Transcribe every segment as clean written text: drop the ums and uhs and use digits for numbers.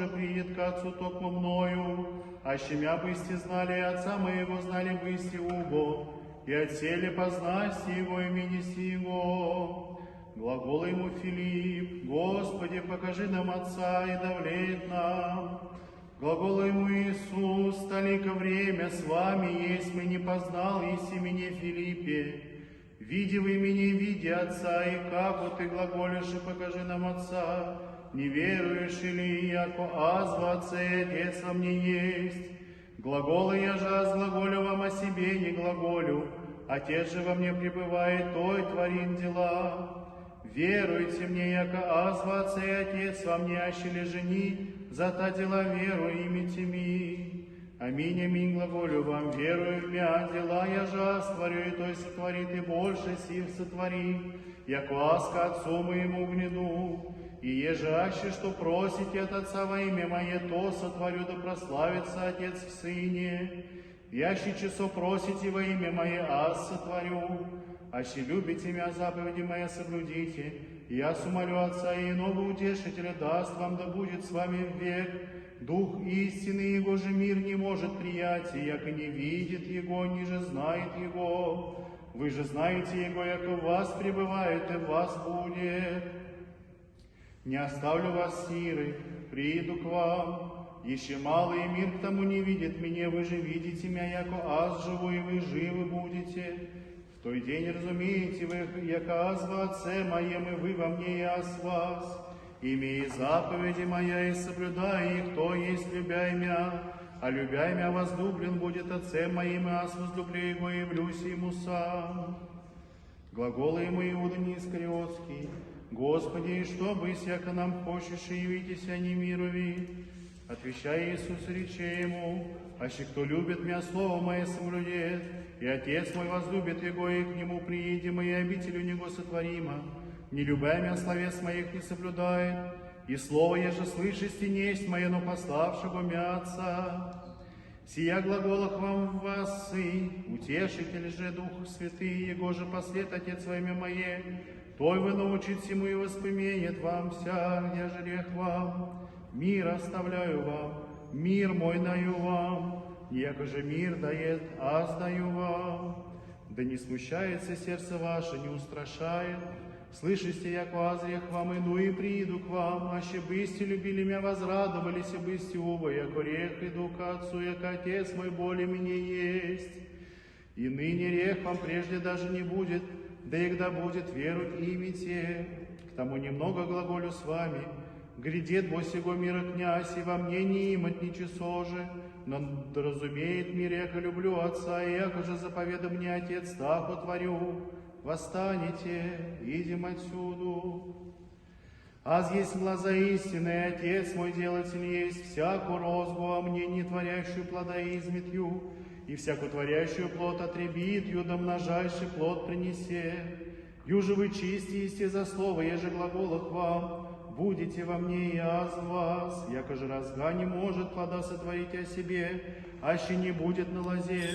же приедет к Отцу токмо мною, аще мя бысти знали, и Отца моего знали бысти убо, и отселе познасти Его имени сего. Глагол ему Филипп: Господи, покажи нам Отца, и давлеет нам. Глагол ему Иисус: столико время с вами есть, мы не познал, есть меня Филиппе. Види вы меня, види Отца, и как ты глаголишь, и покажи нам Отца. Не веруешь ли, яко аз во Отце и Отец во мне есть? Глаголы я же аз глаголю вам, о себе не глаголю, Отец же во мне пребывает, той творим дела. Веруйте мне, яко аз во Отце и Отец во мне, аще ли жени, за та дела веру имите ми. Аминь, аминь, глаголю вам, верую в мя, дела я же аз творю, и той сотворит, и больше сил сотвори, яко аз ко Отцу моему гнеду. И еже аще, что просите от Отца во имя Мое, то сотворю, да прославится Отец в Сыне. Яще часо просите во имя Мое, аз сотворю. Аще любите мя, заповеди Мои соблюдите, и я умолю Отца и иного утешителя даст вам, да будет с вами век. Дух истины, Его же мир не может приять, и яко не видит Его, ниже знает Его. Вы же знаете Его, яко в вас пребывает, и в вас будет. Не оставлю вас сиры, прииду к вам. Еще малый мир к тому не видит меня, вы же видите меня, яко аз живу, и вы живы будете. В той день разумеете вы, яко аз во Отце Моем, и вы во мне, и аз в вас. Имея заповеди Моя, и соблюдай их, то есть любя мя. А любя мя возлюблен будет Отцем Моим, и аз возлюблю Его, и явлюсь Ему сам. Глаголы ему Иуда Неискариотский: Господи, и что бысь, яко нам хочешь, и явитесь, а не мирови? Отвечая Иисус, рече ему: аще кто любит мя, слово Мое соблюдет, и Отец мой возлюбит Его, и к Нему приидем, и обитель у Него сотворима. Не любя мя, словес моих не соблюдает, и слово еже слышите несть Мое, но пославшего мя Отца. Сия глаголах вам вас, Сын, утешитель же Дух Святый, Его же послед Отец во имя Мое, той вы научить всему и воспоминет вам вся, я же грех вам. Мир оставляю вам, мир мой даю вам, яко же мир дает, аз даю вам. Да не смущается сердце ваше, не устрашает. Слышите, яко аз грех вам, иду и прииду к вам, аще бысти любили мя, возрадовались и бысти оба, яко рех иду к Отцу, яко Отец мой более мне есть. И ныне рех вам прежде даже не будет, да и когда будет веруть имите. К тому немного глаголю с вами. Грядет бо сего мира князь, и во мне не имать ничего же, но да разумеет мир, яко люблю Отца, и яко же заповеда мне Отец, так утворю. Восстанете, идем отсюду. Аз есть глаза истины, и Отец мой делатель есть, всякую розгу о мне, не творящую плода изметью, и всякую творящую плод отребит, ю да множайший плод принесе. Юже вы чистите за слово, еже глаголах вам, будете во мне, и аз в вас, яко же разга не может плода сотворить о себе, аще не будет на лозе.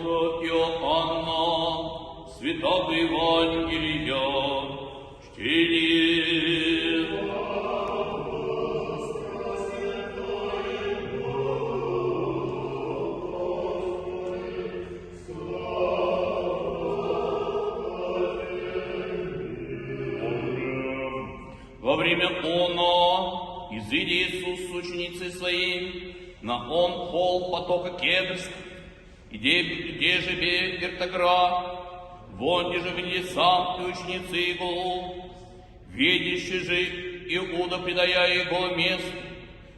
От Иоанна, святого Евангелия, спасение. Во время оно, изыди Иисус с ученицей своей, на он пол потока Кедрского, где же бе вертогра, вон же види сам и ученицы его, видящий же Иуда, предая его место,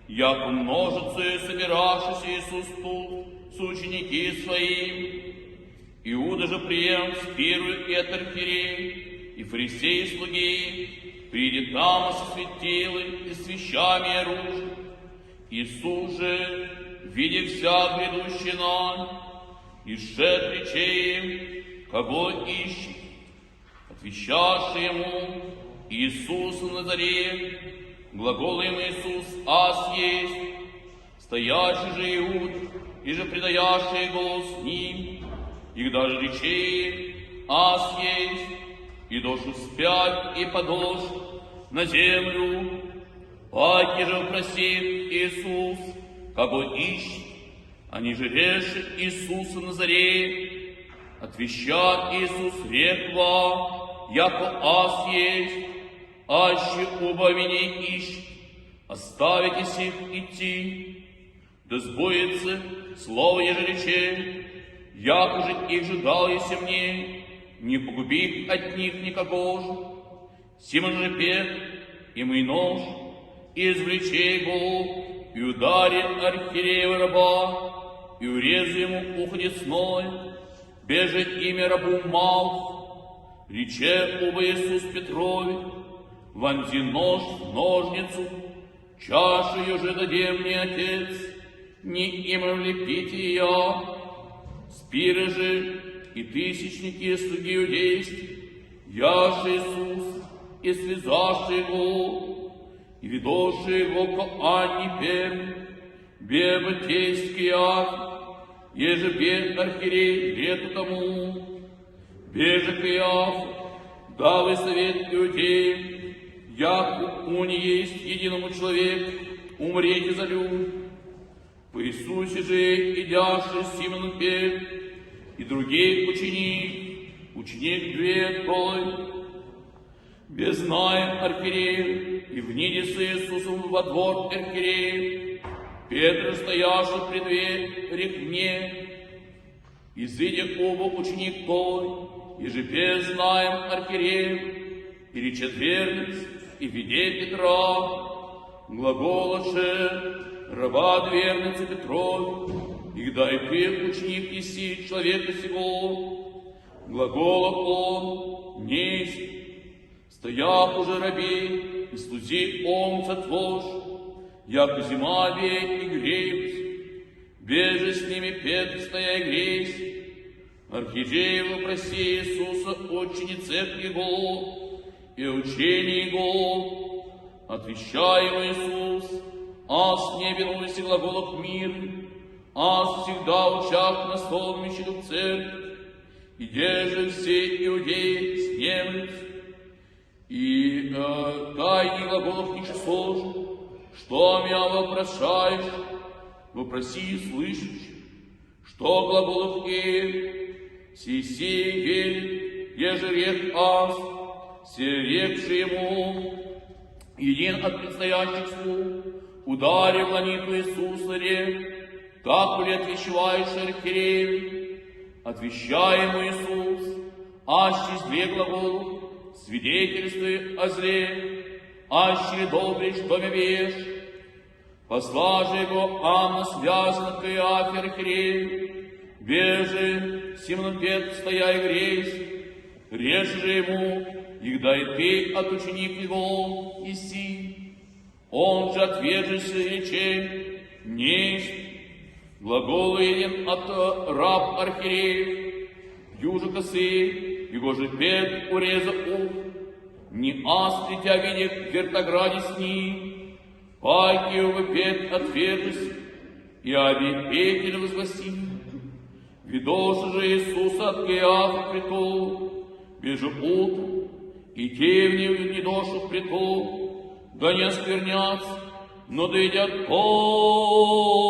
як множицы собиравшись Иисус тут с ученики свои. Иуда же прием спиру и от архиереи, и фарисеи слуги, придет там со светилы и с вещами оружия. Иисус же, видя вся грядущая ночь, и шед речей им, кого ищет, отвечавший ему Иисус в Назаре, глагол им Иисус, ас есть, стоящий же Иуд, и же предаящий голос с ним, и даже речей, ас есть, и душу спят и подошь на землю, паки же просит Иисус, кого ищет, они же решит Иисуса Назаре, отвещат Иисус рекла, яко ас есть, аще оба меня ищет, оставитесь их идти, да сбоится слово ежерече, яко же их же дал еси мне, не погуби от них никого же. Симон же Петр, и мой нож, и извлече его, и ударит архиереева раба, и урезу ему ухо десное, бежит имя рабу Малх, рече оба Иисус Петрове, вонзи нож в ножницу, чашу ее же даде мне Отец, не имя влепите я, спиры же и тысячники слуги иудейские, я же Иисус, и связавший его, и ведовший его к Анне Первой, беба тейский ад, еже бед архиерей лету тому, беже Каяф, дал и совет иудеям, яко уни есть единому человеку, умрете за люд. По Иисусе же, идяши с Симоном Петром, и других ученик две той, без знаем архиереев, и вниде с Иисусом во двор архиереев, Петр, стоявший пред дверь к мне, изыдя оба ученик той, и же без знаем архиереев, и речет верниц, и веде Петра, глаголоше, раба дверницы Петров, и дай ты, ученик еси, человека сего, глагола он, несть, стояв уже раби, и слузи он сотвож, яко зима вей и греюсь, беже с ними Петр, стоя и грейся, архиереев вопроси Иисуса, ученице его, и учение его, отвечай ему Иисус, ас не вернуйся глаголов мир, ас всегда учах на солнечных в церковь, и деже все иудеи снемлются, и тайни глаголов не сложно, что меня вопрошаешь, вопроси и слышишь, что глаголов сей верит, еже рек ас, все рекши ему, един от предстоящих слуг, ударив ланиту Иисуса рек, как ли отвещаешь архиереев, отвещай ему Иисус, аще зле глагол, свидетельствуй о зле, аще добре, что me вешь, посла же его Анна связана к Иафе архиереев, беже, Симон Петр, стоя и грейся, режь же ему, и дай ты от ученик его, иси. Он же отвержешься речей, несть, глагол един от раб архиереев, юже косы, его же Петр уреза ух, не ас ли тебя видит в вертограде с ним, паки его Петр отвержешься, и оби Петр возгласи. Ведоша же Иисуса от Кеафа притол, бежу утром, и те в не дошу в приту, да не осквернятся, но да едят Пасху.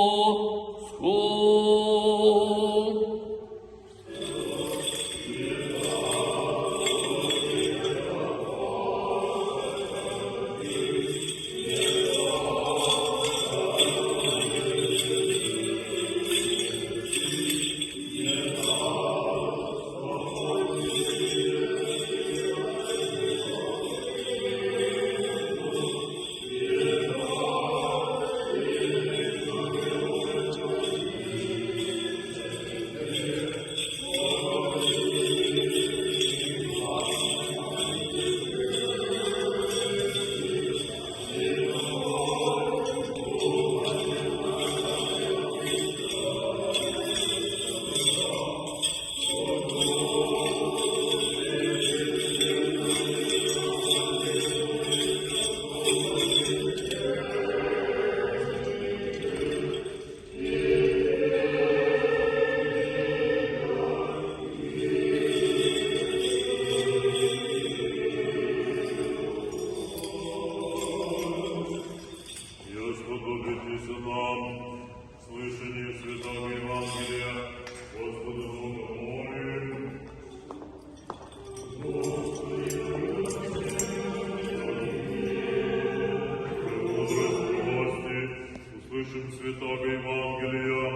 Святого Евангелия.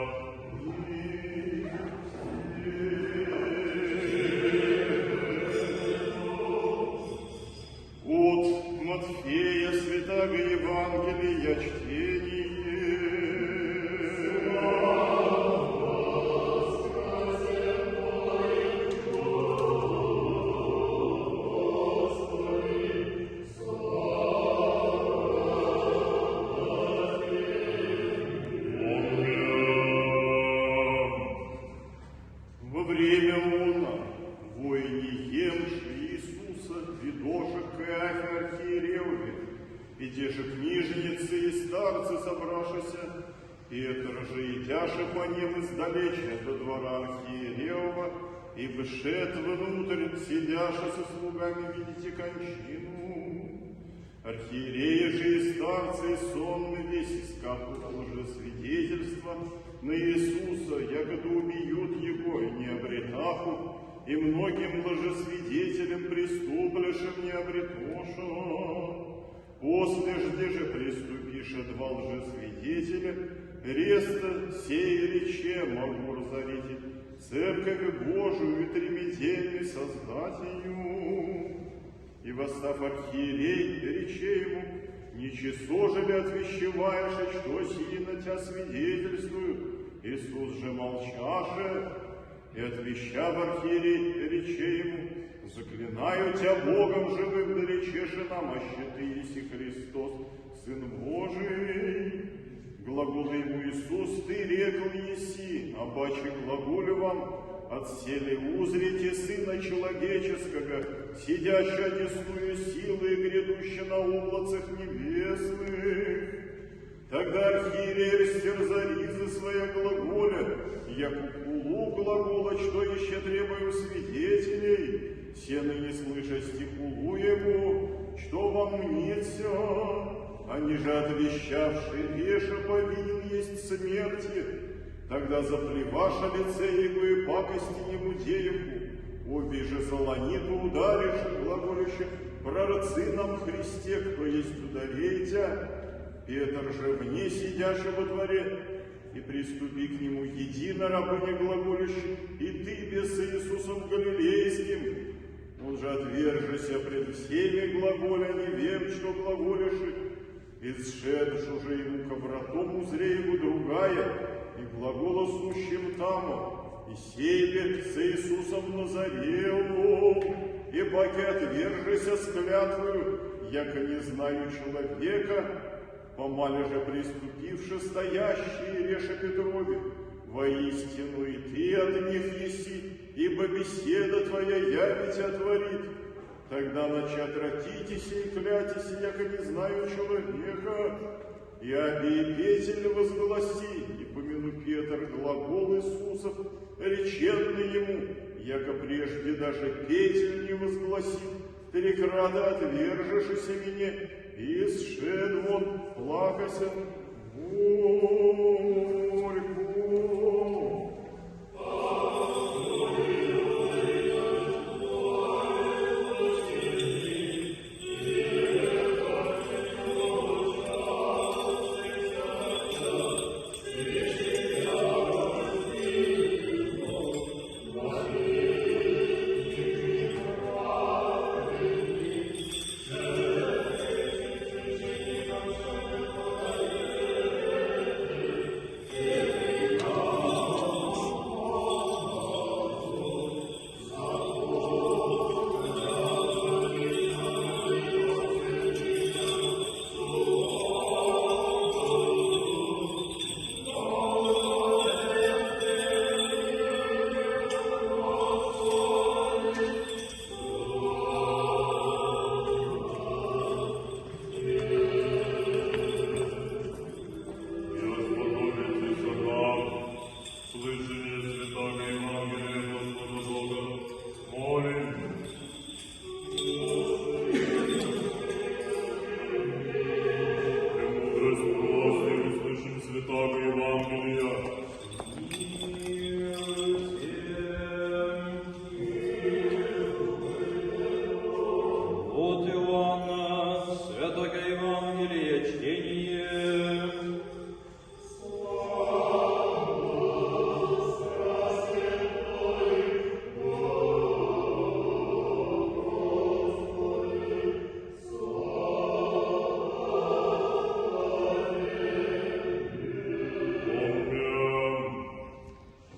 От Матфея Святого Евангелия чтение. Во время луна, воине емши Иисуса, видоша Кафе архиерееве, и те же книжницы и старцы собравшися, и это же идяше по ним издалече до двора архиереева, и бышет внутрь, сидяша со слугами, видите кончину. Архиереи же и старцы, и сонны весь искакут лжесвидетельства на Иисуса, ягоду убьют его, и не обретаху, и многим лжесвидетелям преступлешим не обретоша. После же приступиша два лжесвидетеля, реста сей рече могу разорить церковь Божию и тремедельный создать ее. И восстав архиерей, рече ему, ничего же ли отвещеваешь, что сии на тебя свидетельствуют? Иисус же молчаше, и отвещав архиерей, рече ему, заклинаю тебя Богом живым, да речеше нам, аще ты еси Христос, Сын Божий. Глагол ему Иисус, ты рекл еси, а бачи глаголю вам, отсели узрите Сына Человеческого, сидящего одесную силы и грядущего на облацах небесных. Тогда архиерей растерзари за своя глаголя, яку кулу глагола, что еще требуем свидетелей, все ныне слыша стихулу его, что вам мнится, они же отвещавшие реша повинен есть смерти. Тогда заплеваша лице его и пакости ему деевку, обе же солониту ударишь, глаголющих пророцы нам Христе, кто есть ударейте. Петр же вне сидящий во дворе, и приступи к нему едино рабыне глаголющий, и ты без Иисусом Галилейским. Он же отвержися пред всеми глаголя, не вем, что глаголишь, и сшедшь уже ему ко вратом узре его другая, и глагола сущим там, и себе с Иисусом Назареву, и баки отвержися с клятвою, яко не знаю человека, помали же приступивши стоящие реша Петрове, воистину и ты от них еси, ибо беседа твоя явить отворит. Тогда начать ратитесь и клятись, яко не знаю человека, и обиепетель возгласи, и помяну Петр глагол Иисусов, реченный ему, яко прежде даже петель не возгласил, 3 отвержешься мне, и сшед вон плакася горько. От Иоанна, Святого Евангелия чтение.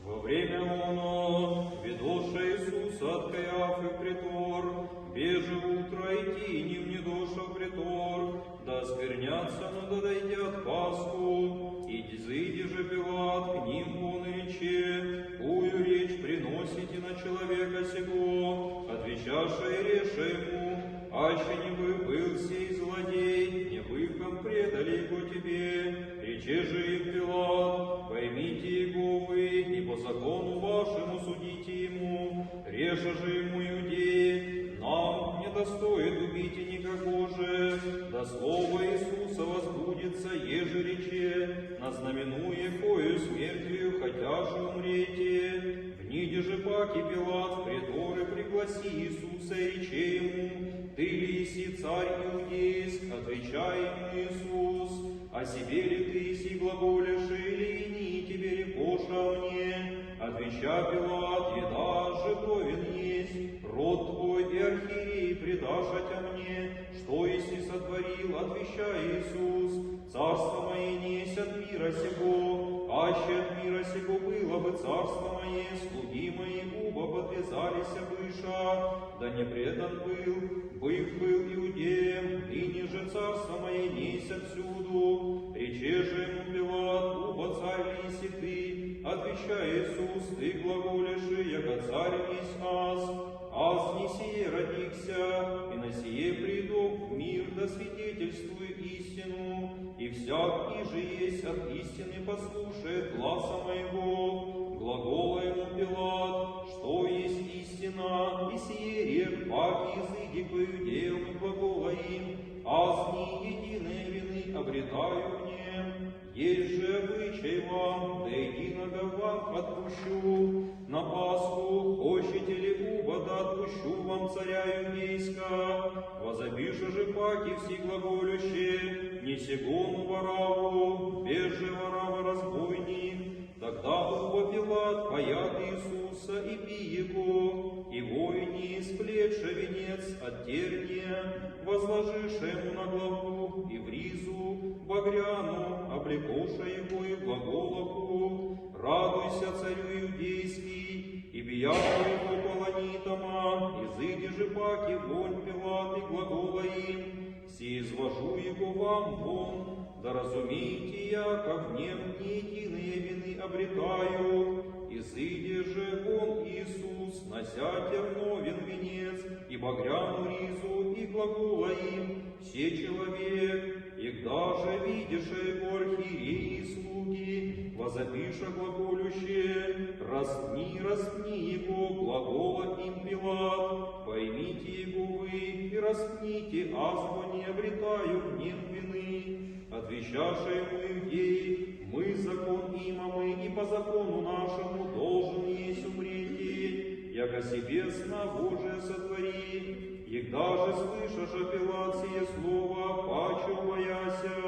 Во время оно, ведоша Иисуса от Каиафы в притвор, беже утро идти не внедоша в притвор, да сквернятся, но да дойдят Пасху, и зыди же Пилат к ним вон и рече, кую речь приносите на человека сего, отвечаша и реша ему, аще не бы был сей злодей, не бывком предали его тебе, рече же им Пилат, поймите его вы, и по закону вашему судите ему, реша же ему иудеи, нам не достоит убить и никого же, да слово Иисуса возбудится, еже рече, назнаменуя кою смертью, хотя же умрете. Вниде же паки Пилат в приторы пригласи Иисуса и рече ему, ты ли си царь иудейск, отвечай ему Иисус, о себе ли ты си глаголешь, или не тебе рекоша мне? Отвеча Пилат, еда же повин есть, род твой и архиерей предашь мне, что если сотворил, отвечай Иисус, царство мое несть от мира сего, аще от мира сего было бы царство мое, слуги мои уба подвязались быша, да не предан быв был иудеем, ныне же царство мое несть отсюду, рече же ему Пилат, уба царь лиси ты, отвечай Иисус, ты глаголишь, яко царь есть аз не сие родихся, и на сие приду в мир, да свидетельствую истину, и всяк, и же есть от истины, послушает гласа моего. Глагола ему Пилат, что есть истина, и сие рек, паки изыди к иудеям, и глагола им, аз не единой вины обретаю мне. Есть же обычай вам, да единого вам отпущу. На Пасху хочете ли уба, да отпущу вам царя иудейска. Возобиша же паки все глаголющие, не сегону вораву, без же ворава разбойник. Тогда уба Пилат паят Иисуса и пи его, и войни сплетша венец от терния, возложиша ему на главу и в ризу багряну, облекоша его и глаголоху. Радуйся, царю иудейский, и бияша его полонитома, изыди же паки вонь Пилат и глагола им, все извожу его вам вон, да разумейте я, как гнев не единые вины обретаю, изыди же вон Иисус, нося терновен венец, и багряну ризу, и глагола им, все человек, и даже видишь его архиереи и слуги, возопиша глаголюще, распни его, глагола им Пилат, поймите его вы и распните, азбо не обретаю гнев вины. Отвечаша ему иудеи, мы закон имамы, и по закону нашему должен есть умрите, яко себе сна Божия сотвори. И даже слышаша Пилат сие слово, паче бояся,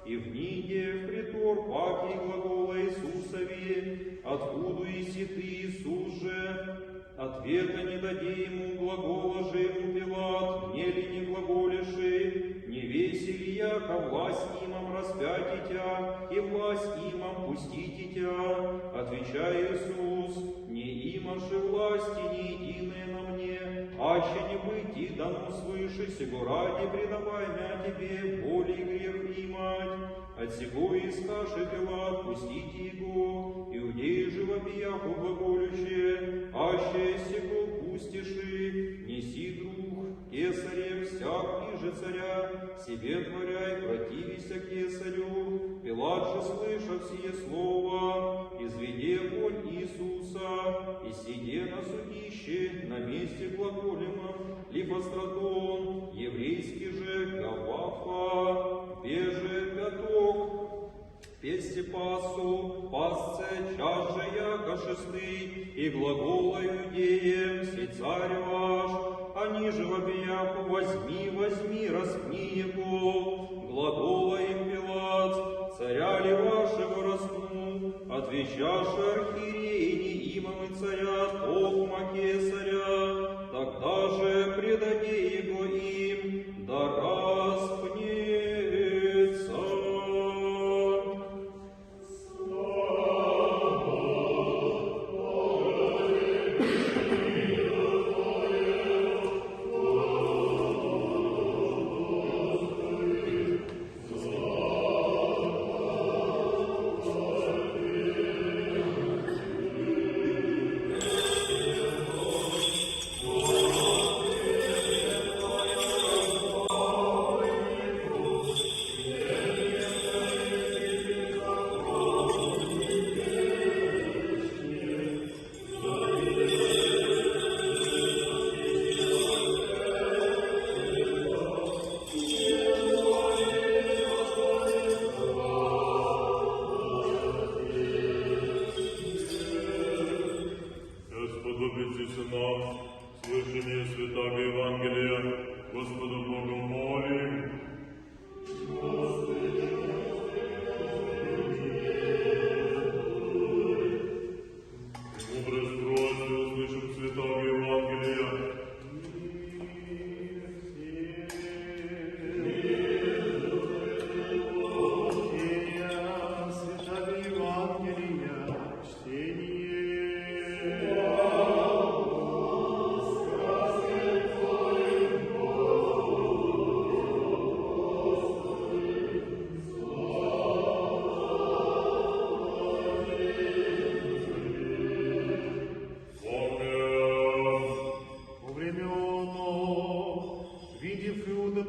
и вниде в притор паки глагола Иисусове, откуда иси ты, Иисус же? Ответа не дади ему, глагола же ему Пилат, не ли не глаголиши, не весели яко власть имам распятить тя, и власть имам пустите тя. Отвечая Иисус, не имаше власти, не единое на мне, аще не быть и дано свыше, сего ради предавай мя тебе боли и грех имать. От сего и скажи Пилат, пустите его, иудеи же вопияху глаголюще, аще сего пустиши, неси друг, кесарев, всяк ниже царя, себе творяй, противися кесарю. Пилат же, слышав сие слово, изведе вонь Иисуса, и сиде на судище, на месте глаголемом, Лифостратон, еврейский же Гавафа, беже пяток, песте пасу, пасце, час же яко шестый, и глагола иудеям, сей царь ваш, они же вопияху, возьми, возьми, распни его, глагола им Пилат, царя ли вашего распну, отвечаша архиерей, не имам и царя, токма кесаря, тогда же предаде его им, да распнется. Сподобиться нам, слышание святого Евангелия, Господу Богу молим. Мудрость просьбы услышим святого Евангелия. Святого Евангелия, чтение.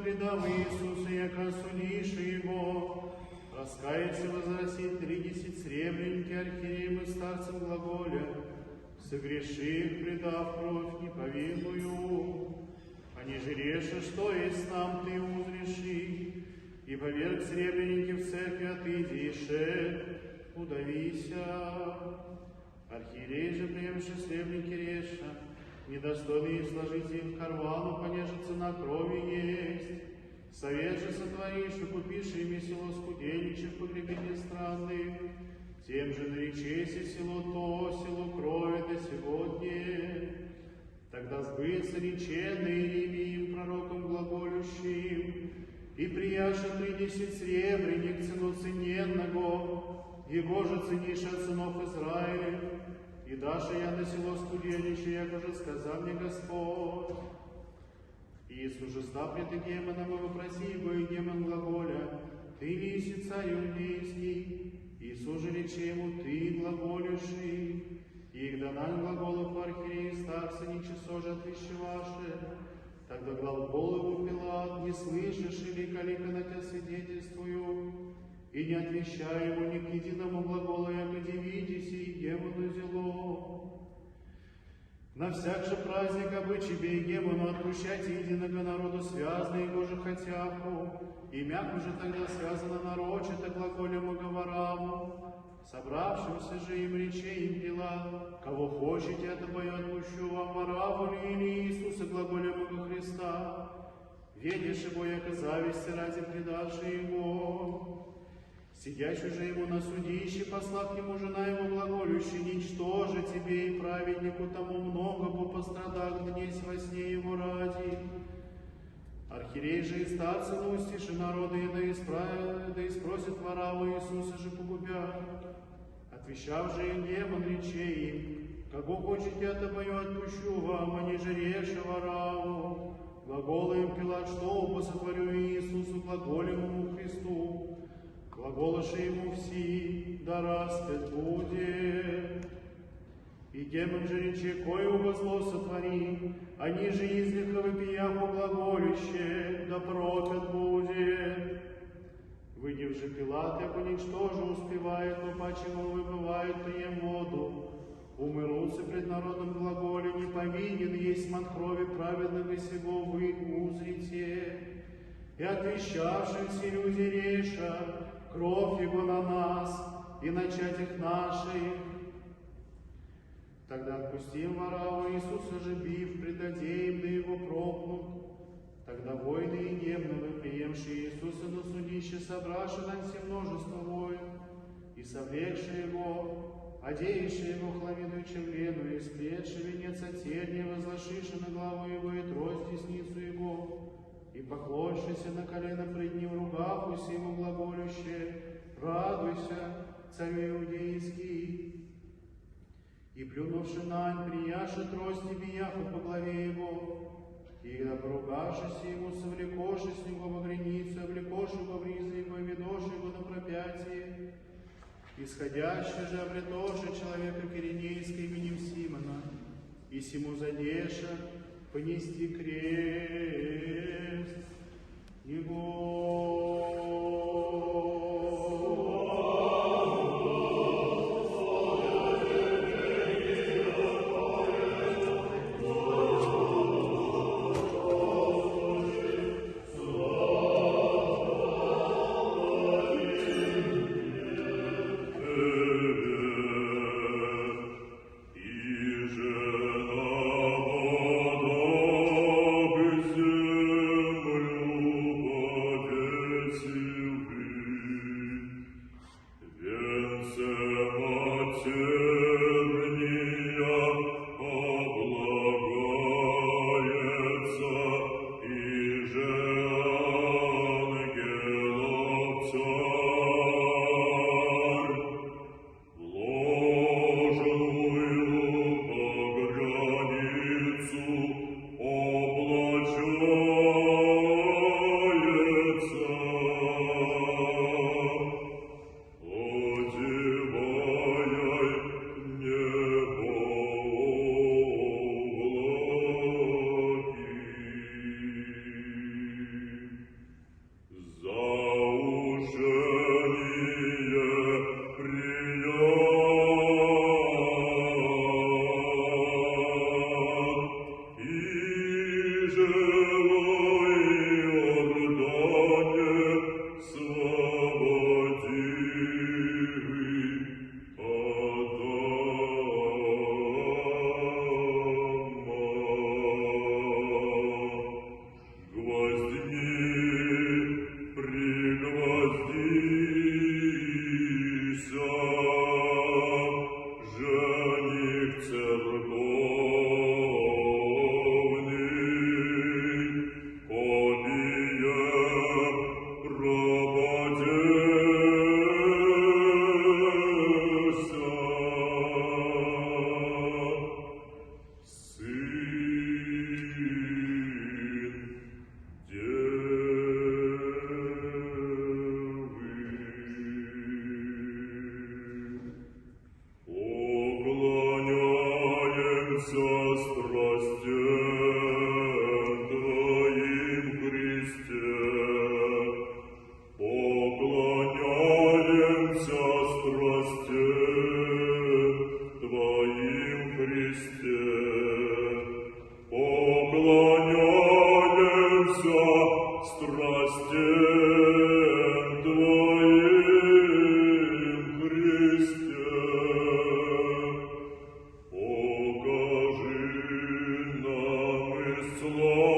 Предав Иисуса, яко судиши его, раскаяться возрастит 30 сребреники архиереям и старцам глаголя, согрешив, предав кровь неповинную, а не жреша, что есть нам ты узреши, и поверг сребреники в церкви отыдише, удавися. Архиерей же, приемши сребреники реша, недостойные сложить их в карману, понеже цена крови есть. Совет же сотворишь, и купишь ими село скудельничек в погребении странных, тем же наречейся село то, село крови до сегодня. Тогда сбыться реченные им пророком глаголющим, и прияша 30 сребреник цену цененного, его же ценишь от сынов Израиля. И дашь я на село скудельниче, яко же сказал мне Господь. Иисус же став пред Гемоном, и вопроси его, и Гемон глаголя, ты лиси царю лисни. Иисус же рече ему, ты глаголюши. Их дана глаголов архиереи старцы, ничего же отвещеваши. Тогда глагол его Пилат, не слышишь или калика на тебя свидетельствую. и не отвещай ему ни к единому глаголу, яко дивитесь, и демону зело. На всяк же праздник обычай демону отпущайте единого народу связанный его же хотяху, и мягко же тогда связано нарочито глаголем и говорам. Собравшимся же им речей им дела, кого хочете, это бою отпущу вам, Вараву или Иисуса глаголем и Христа, ведешь его, яко зависти ради предавши его. Сидящий же ему на судище, послав ему жена его глаголющий, ничтоже тебе и праведнику тому много по пострадах днесь во сне его ради. Архиерей же и старцы наустиши народа, и да испросит Вараву Иисуса же погубя. Отвещав же им демон речей им, кого хочете, это мое отпущу вам, а не же реша Вараву. Глагола им Пилат, что посотворю Иисусу, глаголем ему Христу. Глаголоши ему все, да растет будет. И демон же рече, кое уго зло сотвори, они же излиха вопияху глаголище, да проклят будет. Выйдев же Пилат, яко ничтоже успевает, но паче он выбывает, прием воду. Умырутся пред народом глаголе, не повинен есть от крови праведного сего вы узрите. И отвещавшим все люди реша, кровь его на нас и начать их наших. Тогда отпустим Вараву Иисуса же бив, предадим, да его прокнут. Тогда войны и гневновы, приемшие Иисуса на судище, собраши на все множество войн, и совлекшие его, одеявшие его хламиду чевлену, и сплетши венец отерния, возложивши на главу его и трость десницу его, и поклоншися на колено пред ним, ругахуся ему глаголюще, радуйся, царю иудейский. И плюнувши нань, прияши трость и бияху по главе его, и да поругавшись ему, совлекоши с него во границу, облекоши во вризы его, и ведоши его на пропятие. Исходящий же облетоши человека Киринейской именем Симона, и сему задеша понести крест его. Землю стен Твоим, Христе, покажи нам и славное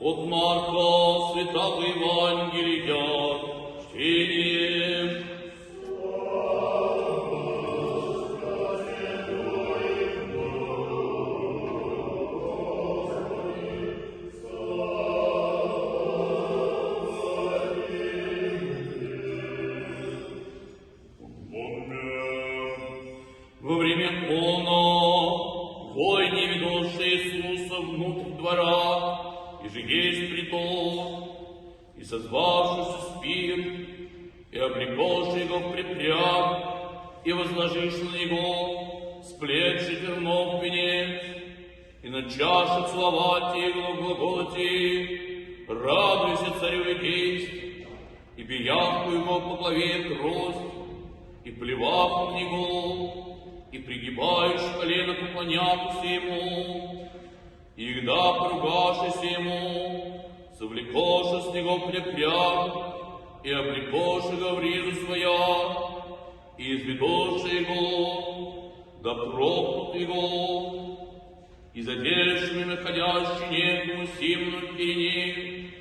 От Марка Святого Евангелия чтение. Во время оно, войне ведущий Иисуса внутрь двора, и же есть притол, и созвавшийся спир, и облекоши его в припряг, и возложишь на него сплетший тернов венец, и на чаше целовать его в глаголоте, радуйся, царю и весть, и бияху его по главе трость, и плевав в него, и пригибаешь колено поклоняться ему, и когда поругашься ему, совлекоша с него припряг, и облекоша его в ризу своя, и изведоша его, да проклят его, и задержь находящий небу симну пени,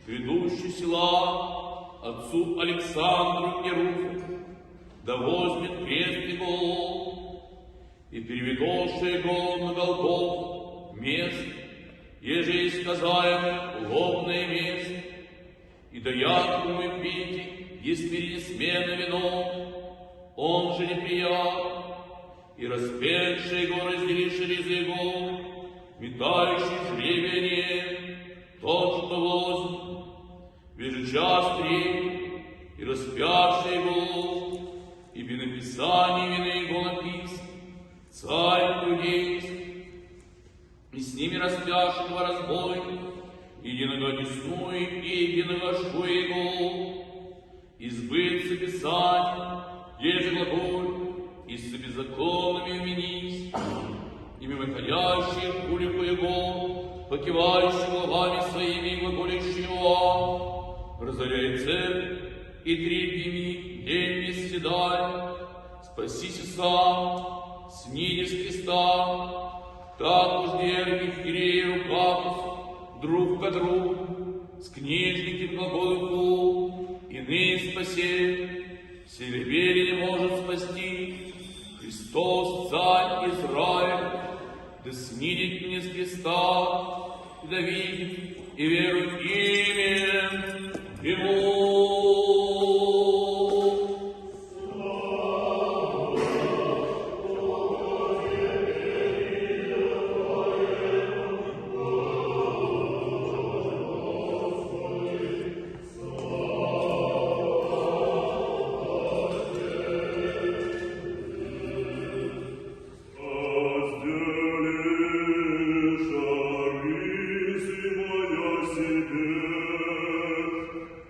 ведущий села отцу Александру и Руфу, да возьмет крест его, и переведоша его на Голгофу мест, еже исказаем лобное место, и даят мы пить, если перенесменно вино, он же неприят, и распетший его разделишь из его, метающий жребие, тот, что возьмет, вижу час три, и распявший его, и в написании вины его написано, царь иудейский, и с ними распявшего разбойника, и единого десную, и единого шу его, и сбыться писания, еже глаголь, и с беззаконными вменись, и мимоходящие в кулику его, покивающие головами своими и глаголящего, разоряй церковь, и 3 дни день не седай, спасися сам, сниди с креста, так уж держи хиреи руках друг к другу, с книжники глаголу, иные спасе, все вере не может спасти, Христос, Царь Израиль, да снидет мне с креста, и да видит, и верует именем Ему.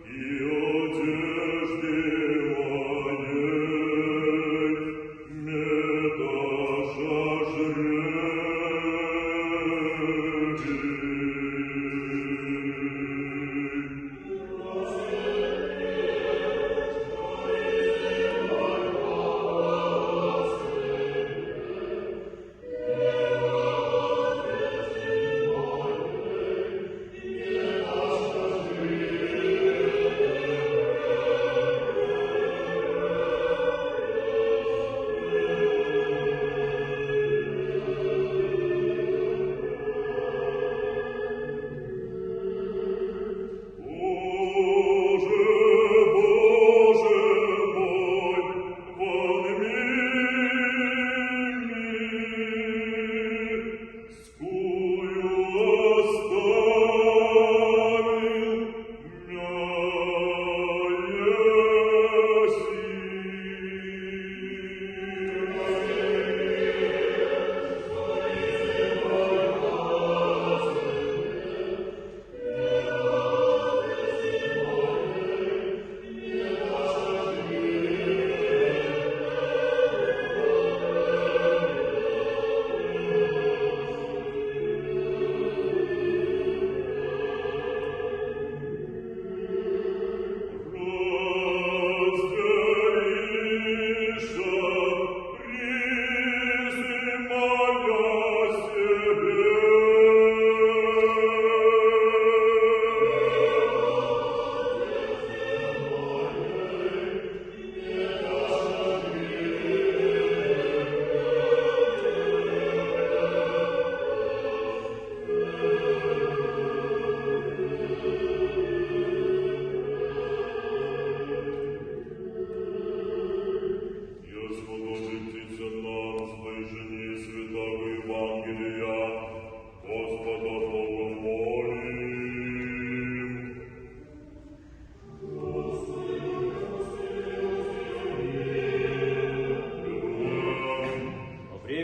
Io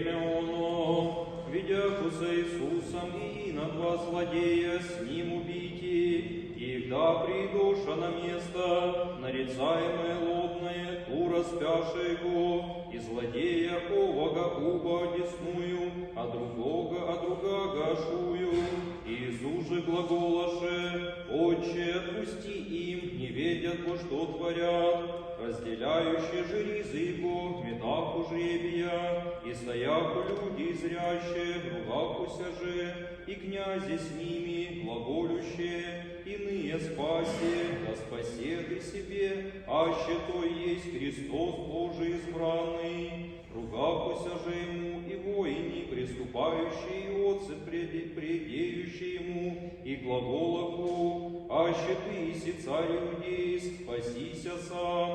время оно, видяхуся Иисусом и на два злодея с ним убити, и да придуша на место, нарицаемое лобное, ту распяшего, и злодея овага уба одесную, а друга гашую. Иисус же глаголаше: «Отче, отпусти им, не ведят, во что творят». Разделяющие же ризы его, метаху жребия, и стояху люди зрящие, ругахуся же, и князи с ними, глаголющие, иные спаси, да спасет и себе, аще то есть Христос Божий избранный. Ругахуся же ему и воини, приступающие, и отцы, предеющие ему, и глаголаху: аще ты, си царь иудей, спасися сам.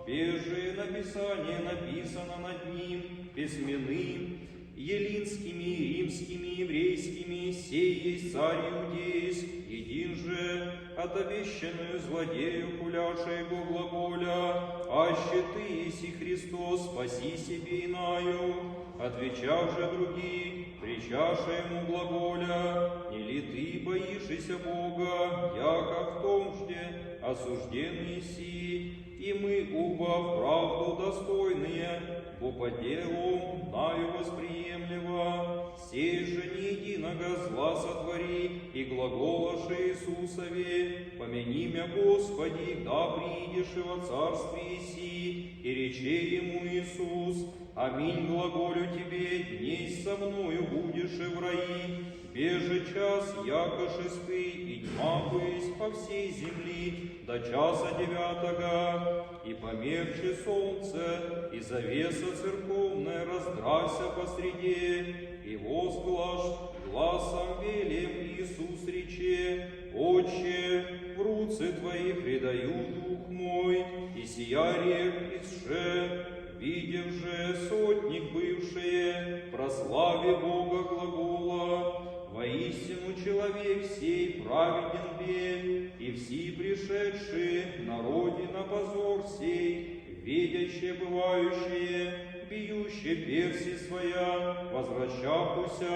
Беже написание написано над ним письменным, елинскими, римскими, еврейскими, сей есть царь иудейский, един же от обещанную злодею хуляша его глаголя: аще ты, еси Христос, спаси себе инаю. Отвечав же другие, причаша ему глаголя: не ли ты боишься Бога, яко в том же осужденный си, и мы оба вправду достойные, бо по делу мною восприемлемо, сей же не единого зла сотвори, и глаголаше Иисусове: помяни мя, Господи, да приидешь и во царстве си, и рече ему Иисус: аминь, глаголю тебе, дней со мною будешь и в раи. Беже час, якоши спы, и тьма быть по всей земли до часа 9, и померче солнце, и завеса церковная раздрася посреди, и возглаш гласом велем Иисус рече: Отче, в руцы Твои предаю дух мой, и сия рек исше. Видев же сотник бывшие, прославе Бога глагола: воистину человек сей праведен бе, и все пришедшие народе на позор сей, видящие бывающие, бьющие перси своя, возвращахуся,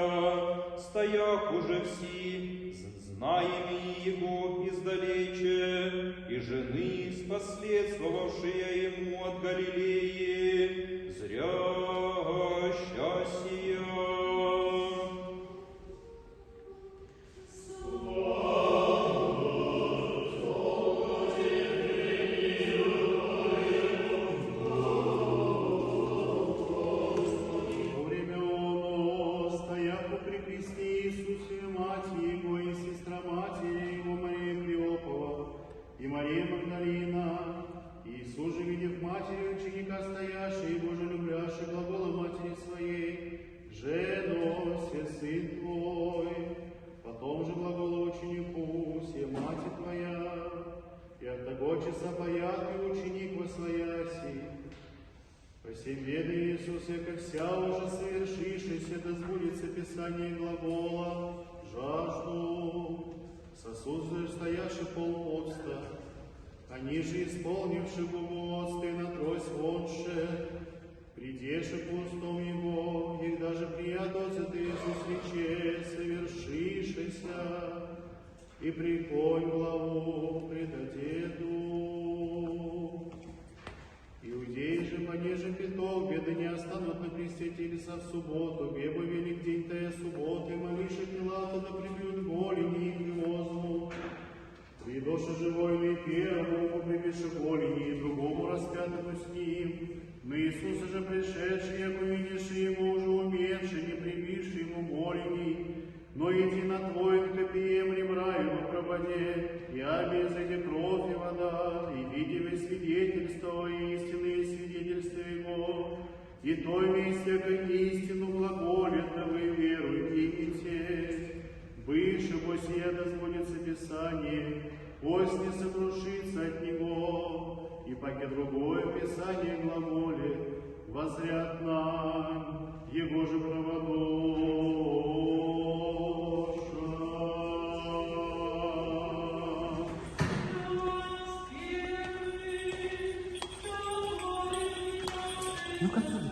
стоях уже все, знаеми его издалече, и жены, споследствовавшие ему от Галилеи, зрящая сия. Как вся уже совершившаяся, да сбудется Писание глагола: жажду. Сосуд же стояши полпоста, они же исполнивши губосты на трость вонше, придеши пустом его, их даже приятося ты, Иисус, рече, совершившийся, и приконь главу пред одету. Иудеи же, понеже пяток, беды не останут на кресте телеса в субботу, бебо велик день тая субботы, молиша Пилата, да прибьют голени их и возьмут. Придоша же войны первому, прибивши голени, и другому распятому с ним. Но Иисуса же пришедший, яко видишь его, уже умерший, не прибивший ему голени, но иди на твоим копием ребра его пропаде, я без эти кровь и вода, и видимые свидетельства, и истинные свидетельства его, и той весть, яко истину глаголет, да вы веруете. Выше босия да сбудется Писание, пусть не сокрушится от него, и паки другое Писание глаголет, возряд нам его же проводов. Ну как будет?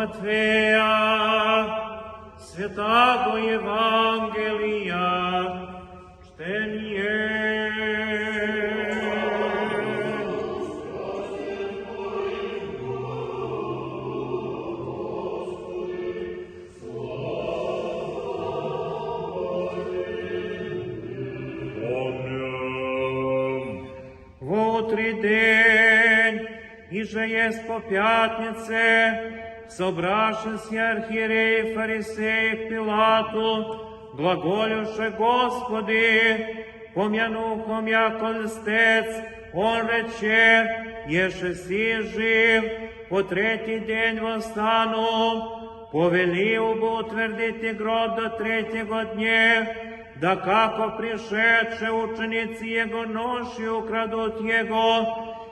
Матфея, святаго Евангелия, чтение. В утрий день, иже есть по пятнице, собравшися архиереи фарисеи к Пилату, глаголюше Господи, помянухом яко льстец, он рече, еже си жив, по третий день восстану, повелил бы утвердити гроб до третьего дня, да како пришедше ученицы Его ноши украдут Его,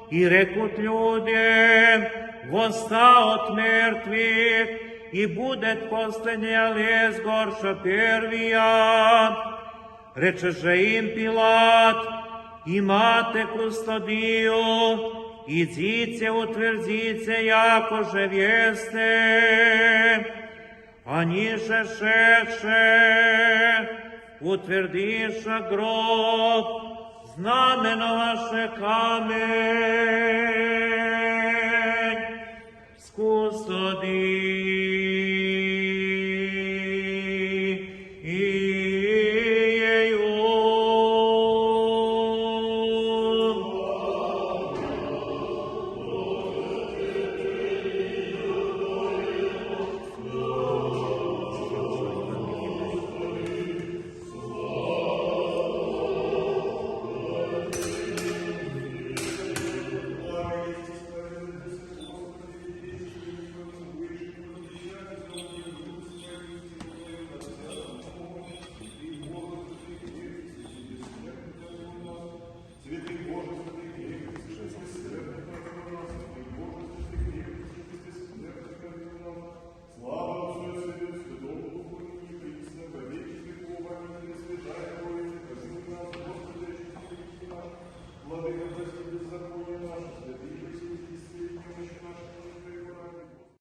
и рекут людям, восста от мертвых, и будет последняя лез горша первия. Рече же им Пилат, имате кустодию, идите утвердите, яко же весте. Они же шедше, утвердиша гроб, знаменоваше камень, скустодию.